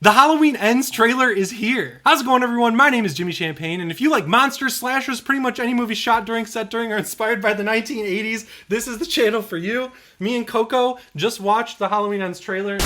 The Halloween Ends trailer is here. How's it going, everyone? My name is Jimmy Champane, and if you like monsters, slashers, pretty much any movie shot during, set during, or inspired by the 1980s, this is the channel for you. Me and Coco just watched the Halloween Ends trailer.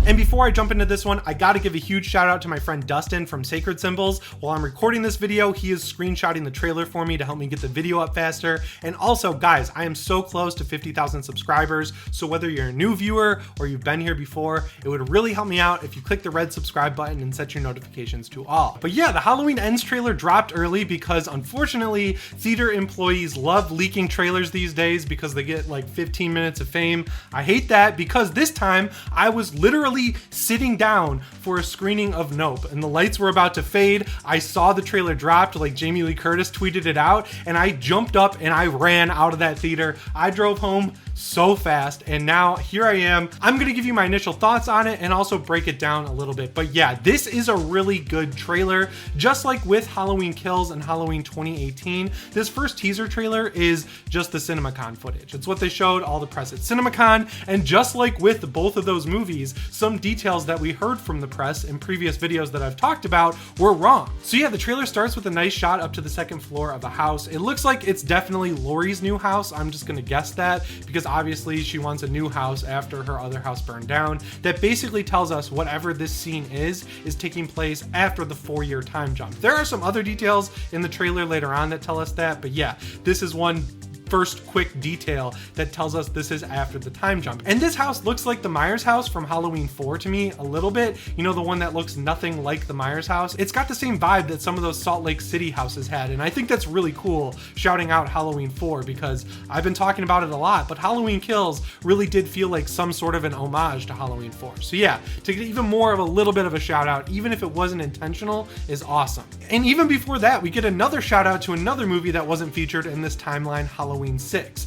And before I jump into this one, I gotta give a huge shout out to my friend Dustin from Sacred Symbols. While I'm recording this video, he is screenshotting the trailer for me to help me get the video up faster. And also, guys, I am so close to 50,000 subscribers, so whether you're a new viewer or you've been here before, it would really help me out if you click the red subscribe button and set your notifications to all. But yeah, the Halloween Ends trailer dropped early because unfortunately, theater employees love leaking trailers these days because they get like 15 minutes of fame. I hate that because this time I was literally sitting down for a screening of Nope and the lights were about to fade. I saw the trailer dropped, like Jamie Lee Curtis tweeted it out, and I jumped up and I ran out of that theater. I drove home so fast, and now here I am. I'm gonna give you my initial thoughts on it and also break it down a little bit. But yeah, this is a really good trailer. Just like with Halloween Kills and Halloween 2018, this first teaser trailer is just the CinemaCon footage. It's what they showed all the press at CinemaCon, and just like with both of those movies, some details that we heard from the press in previous videos that I've talked about were wrong. So yeah, the trailer starts with a nice shot up to the second floor of a house. It looks like it's definitely Laurie's new house. I'm just gonna guess that because obviously she wants a new house after her other house burned down. That basically tells us whatever this scene is taking place after the 4-year time jump. There are some other details in the trailer later on that tell us that, but yeah, this is one first quick detail that tells us this is after the time jump. And this house looks like the Myers house from Halloween 4 to me a little bit. You know, the one that looks nothing like the Myers house. It's got the same vibe that some of those Salt Lake City houses had, and I think that's really cool, shouting out Halloween 4, because I've been talking about it a lot, but Halloween Kills really did feel like some sort of an homage to Halloween 4. So yeah, to get even more of a little bit of a shout out, even if it wasn't intentional, is awesome. And even before that, we get another shout out to another movie that wasn't featured in this timeline, Halloween 6.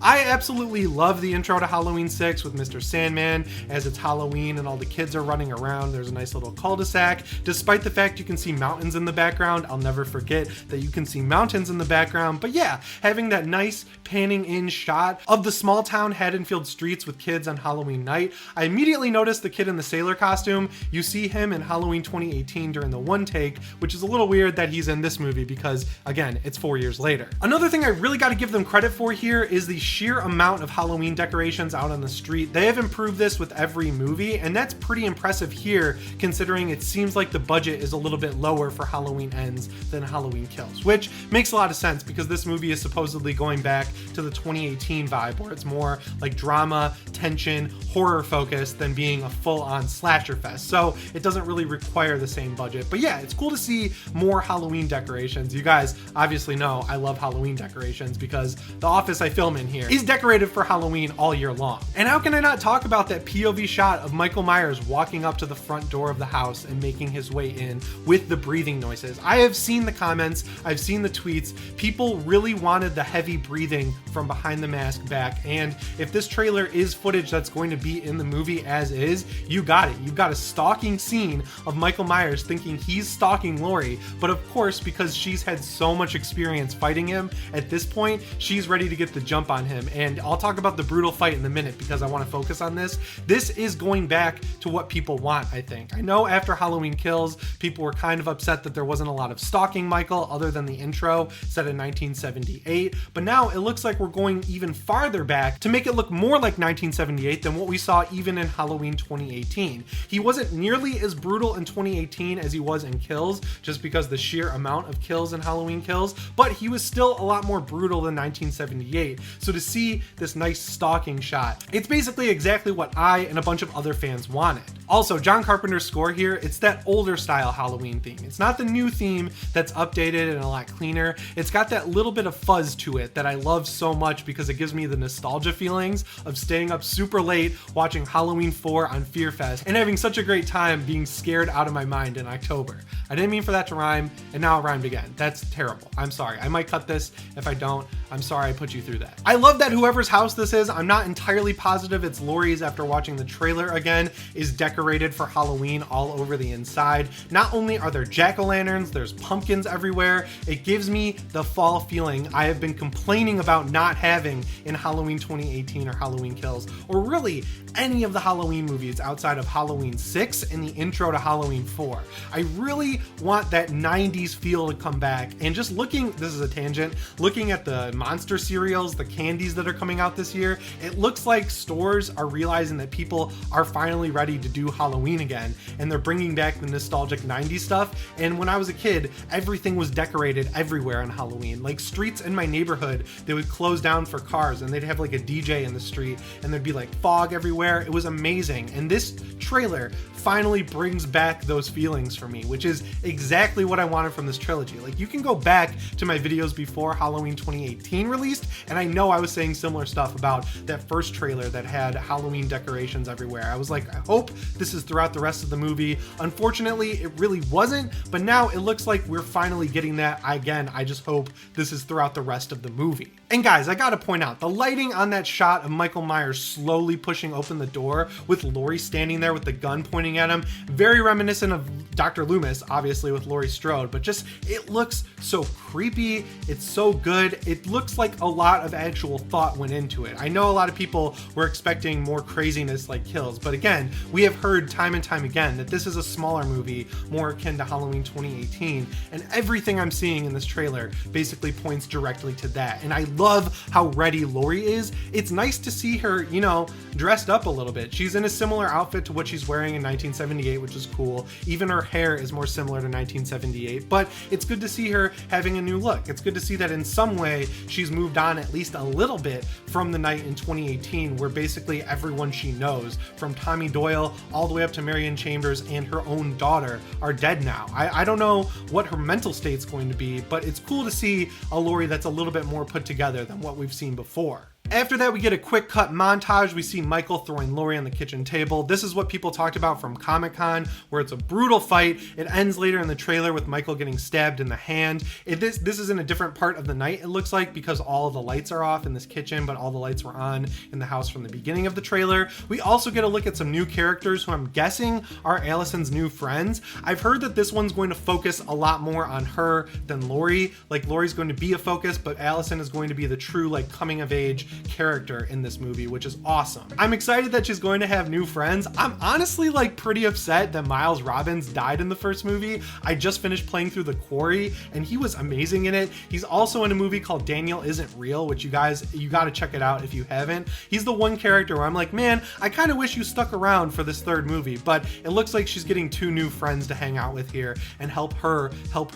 I absolutely love the intro to Halloween 6 with Mr. Sandman as it's Halloween and all the kids are running around. There's a nice little cul-de-sac. Despite the fact you can see mountains in the background, I'll never forget that you can see mountains in the background. But yeah, having that nice panning in shot of the small town Haddonfield streets with kids on Halloween night. I immediately noticed the kid in the sailor costume. You see him in Halloween 2018 during the one take, which is a little weird that he's in this movie because, again, it's 4 years later. Another thing I really got to give them credit for here is the sheer amount of Halloween decorations out on the street. They have improved this with every movie, and that's pretty impressive here considering it seems like the budget is a little bit lower for Halloween Ends than Halloween Kills, which makes a lot of sense because this movie is supposedly going back to the 2018 vibe where it's more like drama, tension, horror focused than being a full-on slasher fest. So it doesn't really require the same budget. But yeah, it's cool to see more Halloween decorations. You guys obviously know I love Halloween decorations because the office I film in here is decorated for Halloween all year long. And how can I not talk about that POV shot of Michael Myers walking up to the front door of the house and making his way in with the breathing noises? I have seen the comments, I've seen the tweets. People really wanted the heavy breathing from behind the mask back, and if this trailer is footage that's going to be in the movie as is, you got it. You've got a stalking scene of Michael Myers thinking he's stalking Laurie, but of course, because she's had so much experience fighting him, at this point, she's ready to get the jump on him. And I'll talk about the brutal fight in a minute because I want to focus on this. This is going back to what people want, I think. I know after Halloween Kills, people were kind of upset that there wasn't a lot of stalking Michael other than the intro set in 1978, but now it looks like we're going even farther back to make it look more like 1978 than what we saw even in Halloween 2018. He wasn't nearly as brutal in 2018 as he was in Kills, just because the sheer amount of kills in Halloween Kills, but he was still a lot more brutal than 1978. So to see this nice stalking shot, it's basically exactly what I and a bunch of other fans wanted. Also, John Carpenter's score here, it's that older style Halloween theme. It's not the new theme that's updated and a lot cleaner. It's got that little bit of fuzz to it that I love so much because it gives me the nostalgia feelings of staying up super late watching Halloween 4 on Fear Fest and having such a great time being scared out of my mind in October. I didn't mean for that to rhyme, and now it rhymed again. That's terrible. I'm sorry. I might cut this if I don't. I'm sorry I put you through that. I love that whoever's house this is, I'm not entirely positive it's Laurie's after watching the trailer again, is decorated for Halloween all over the inside. Not only are there jack-o'-lanterns, there's pumpkins everywhere. It gives me the fall feeling I have been complaining about not having in Halloween 2018 or Halloween Kills, or really any of the Halloween movies outside of Halloween 6 and the intro to Halloween 4. I really want that 90s feel to come back, and just looking, this is a tangent, looking at the monster cereals, the candies that are coming out this year, it looks like stores are realizing that people are finally ready to do Halloween again, and they're bringing back the nostalgic 90s stuff. And when I was a kid, everything was decorated everywhere on Halloween. Like streets in my neighborhood, they would close down for cars and they'd have like a DJ in the street and there'd be like fog everywhere. It was amazing. And this trailer finally brings back those feelings for me, which is exactly what I wanted from this trilogy. Like, you can go back to my videos before Halloween 2018 released, and I know I was saying similar stuff about that first trailer that had Halloween decorations everywhere. I was like, I hope this is throughout the rest of the movie. Unfortunately, it really wasn't, but now it looks like we're finally getting that. Again, I just hope this is throughout the rest of the movie. And guys, I gotta point out, the lighting on that shot of Michael Myers slowly pushing open the door with Laurie standing there with the gun pointing at him, very reminiscent of Dr. Loomis, obviously with Laurie Strode, but just, it looks so creepy, it's so good, it looks like a lot of actual thought went into it. I know a lot of people were expecting more craziness like Kills, but again, we have heard time and time again that this is a smaller movie, more akin to Halloween 2018, and everything I'm seeing in this trailer basically points directly to that. And I love how ready Laurie is. It's nice to see her, you know, dressed up a little bit. She's in a similar outfit to what she's wearing in 1978, which is cool. Even her hair is more similar to 1978, but it's good to see her having a new look. It's good to see that in some way she's moved on at least a little bit from the night in 2018 where basically everyone she knows, from Tommy Doyle all the way up to Marion Chambers and her own daughter, are dead now. I don't know what her mental state's going to be, but it's cool to see a Laurie that's a little bit more put together than what we've seen before. After that, we get a quick cut montage. We see Michael throwing Laurie on the kitchen table. This is what people talked about from Comic-Con, where it's a brutal fight. It ends later in the trailer with Michael getting stabbed in the hand. This is in a different part of the night, it looks like, because all of the lights are off in this kitchen, but all the lights were on in the house from the beginning of the trailer. We also get a look at some new characters who I'm guessing are Allison's new friends. I've heard that this one's going to focus a lot more on her than Laurie. Like, Laurie's going to be a focus, but Allison is going to be the true, like, coming of age character in this movie, which is awesome. I'm excited that she's going to have new friends. I'm honestly like pretty upset that Miles Robbins died in the first movie. I just finished playing through The Quarry and he was amazing in it. He's also in a movie called Daniel Isn't Real, which you got to check it out if you haven't. He's the one character where I'm like, man, I kind of wish you stuck around for this third movie, but it looks like she's getting two new friends to hang out with here and help her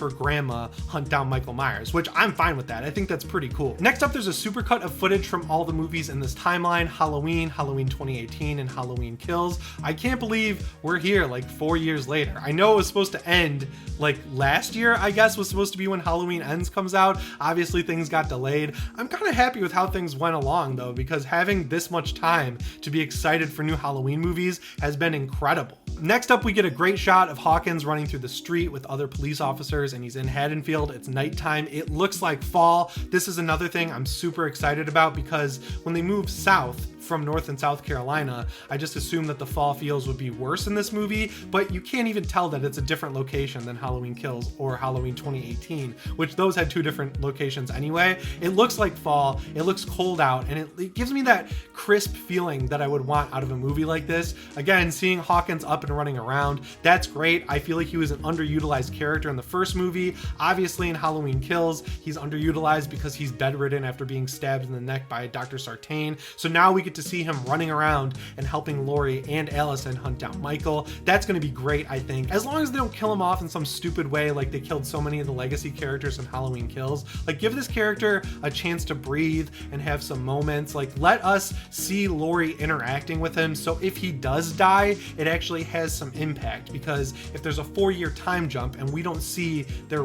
grandma hunt down Michael Myers, which I'm fine with that. I think that's pretty cool. Next up, there's a supercut of footage from all the movies in this timeline: Halloween, Halloween 2018, and Halloween Kills. I can't believe we're here like 4 years later. I know it was supposed to end like last year, I guess was supposed to be when Halloween Ends comes out. Obviously things got delayed. I'm kind of happy with how things went along though, because having this much time to be excited for new Halloween movies has been incredible. Next up, we get a great shot of Hawkins running through the street with other police officers, and he's in Haddonfield. It's nighttime. It looks like fall. This is another thing I'm super excited about, because when they moved south from North and South Carolina, I just assumed that the fall feels would be worse in this movie, but you can't even tell that it's a different location than Halloween Kills or Halloween 2018, which those had two different locations anyway. It looks like fall, it looks cold out, and it gives me that crisp feeling that I would want out of a movie like this. Again, seeing Hawkins up and running around, that's great. I feel like he was an underutilized character in the first movie. Obviously in Halloween Kills, he's underutilized because he's bedridden after being stabbed in the neck by Dr. Sartain. So now we get to see him running around and helping Laurie and Allison hunt down Michael. That's going to be great, I think, as long as they don't kill him off in some stupid way like they killed so many of the legacy characters in Halloween Kills. Like, give this character a chance to breathe and have some moments. Like, let us see Laurie interacting with him, so if he does die, it actually has some impact, because if there's a 4-year time jump and we don't see their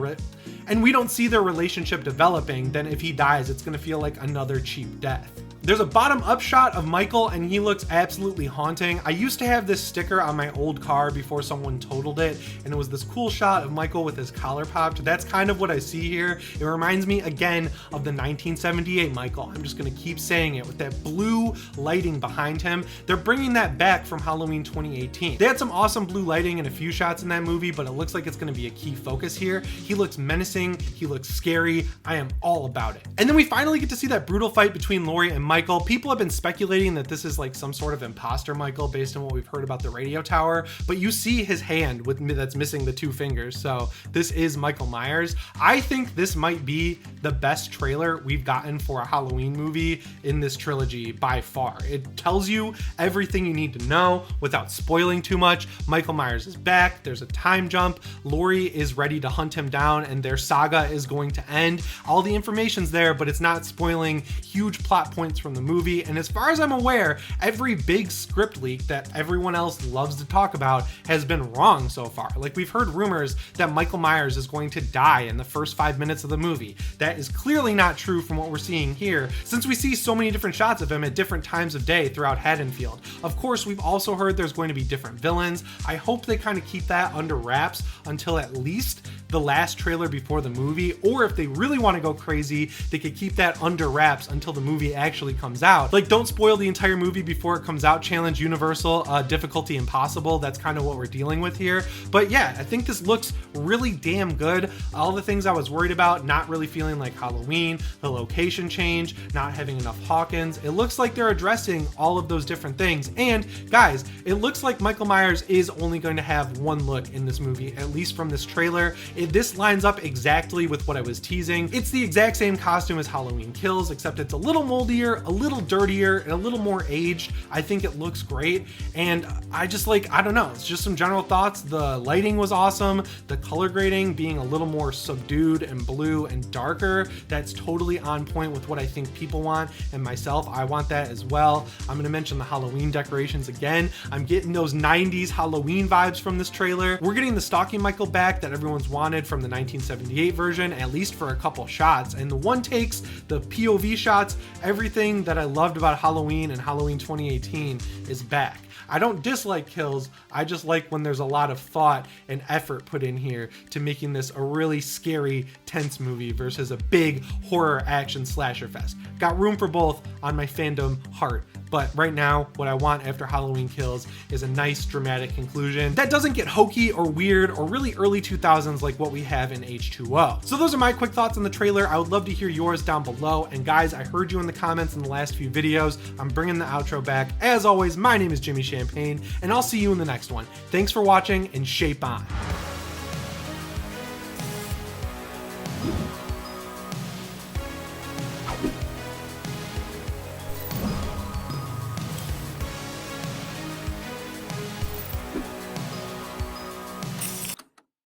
relationship developing, then if he dies, it's going to feel like another cheap death. There's a bottom up shot of Michael and he looks absolutely haunting. I used to have this sticker on my old car before someone totaled it, and it was this cool shot of Michael with his collar popped. That's kind of what I see here. It reminds me again of the 1978 Michael. I'm just gonna keep saying it, with that blue lighting behind him. They're bringing that back from Halloween 2018. They had some awesome blue lighting in a few shots in that movie, but it looks like it's gonna be a key focus here. He looks menacing, he looks scary. I am all about it. And then we finally get to see that brutal fight between Laurie and Michael. People have been speculating that this is like some sort of imposter Michael based on what we've heard about the radio tower, but you see his hand that's missing the two fingers, so this is Michael Myers. I think this might be the best trailer we've gotten for a Halloween movie in this trilogy by far. It tells you everything you need to know without spoiling too much. Michael Myers is back, there's a time jump, Laurie is ready to hunt him down, and their saga is going to end. All the information's there, but it's not spoiling huge plot points from the movie. And as far as I'm aware, every big script leak that everyone else loves to talk about has been wrong so far. Like, we've heard rumors that Michael Myers is going to die in the first 5 minutes of the movie. That is clearly not true from what we're seeing here, since we see so many different shots of him at different times of day throughout Haddonfield. Of course, we've also heard there's going to be different villains. I hope they kind of keep that under wraps until at least the last trailer before the movie, or if they really want to go crazy, they could keep that under wraps until the movie actually comes out. Like, don't spoil the entire movie before it comes out. Challenge Universal, difficulty impossible. That's kind of what we're dealing with here. But yeah, I think this looks really damn good. All the things I was worried about, not really feeling like Halloween, the location change, not having enough Hawkins, it looks like they're addressing all of those different things. And guys, it looks like Michael Myers is only going to have one look in this movie, at least from this trailer. This lines up exactly with what I was teasing. It's the exact same costume as Halloween Kills, except it's a little moldier, a little dirtier, and a little more aged. I think it looks great, and I just like, I don't know, it's just some general thoughts. The lighting was awesome, the color grading being a little more subdued and blue and darker, that's totally on point with what I think people want, and myself, I want that as well. I'm gonna mention the Halloween decorations again. I'm getting those 90s Halloween vibes from this trailer. We're getting the Stalking Michael back that everyone's wanted from the 1978 version, at least for a couple shots, and the one takes, the POV shots, everything that I loved about Halloween and Halloween 2018 is back. I don't dislike kills, I just like when there's a lot of thought and effort put in here to making this a really scary, tense movie versus a big horror action slasher fest. Got room for both on my fandom heart. But right now, what I want after Halloween Kills is a nice dramatic conclusion that doesn't get hokey or weird or really early 2000s like what we have in H2O. So those are my quick thoughts on the trailer. I would love to hear yours down below. And guys, I heard you in the comments in the last few videos. I'm bringing the outro back. As always, my name is Jimmy Champane, and I'll see you in the next one. Thanks for watching, and shape on.